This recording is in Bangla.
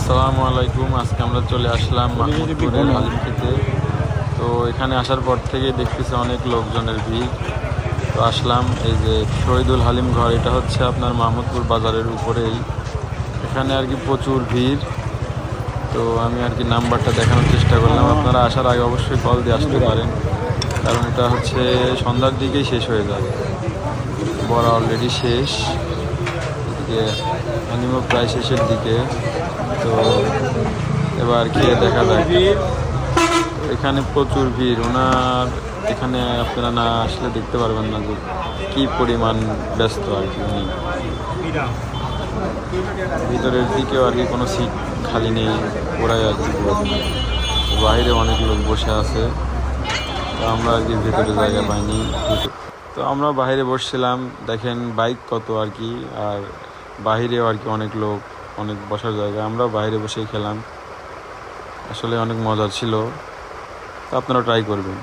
আসসালামু আলাইকুম। আজকে আমরা চলে আসলাম মাহমুদপুরের হালিম খেতে। তো এখানে আসার পর থেকে দেখতেছি অনেক লোকজনের ভিড়। তো আসলাম এই যে শহীদুল হালিম ঘর, এটা হচ্ছে আপনার মাহমুদপুর বাজারের উপরেই। এখানে আর কি প্রচুর ভিড়। তো আমি আর কি নাম্বারটা দেখানোর চেষ্টা করলাম। আপনারা আসার আগে অবশ্যই কল দিয়ে আসতে পারেন, কারণ এটা হচ্ছে সন্ধ্যার দিকেই শেষ হয়ে যাবে। বড়া অলরেডি শেষ, এদিকে হালিমও প্রায় শেষের দিকে। তো এবার খেয়ে দেখা যাক। এখানে প্রচুর ভিড় ওনার, এখানে আপনারা না আসলে দেখতে পারবেন না যে কি পরিমাণ ব্যস্ত আর কি উনি। ভিতরের দিকেও আর কি কোনো সিট খালি নেই, ওরাই আর কি বাইরে অনেক লোক বসে আছে। তো আমরা আর কি ভেতরে জায়গা পাইনি। তো আমরা বাইরে বসছিলাম, দেখেন বাইক কত আর কি, আর বাহিরেও আর কি অনেক লোক, অনেক বসার জায়গা। আমরাও বাইরে বসেই খেলাম, আসলে অনেক মজা ছিল। তো আপনারা ট্রাই করবেন।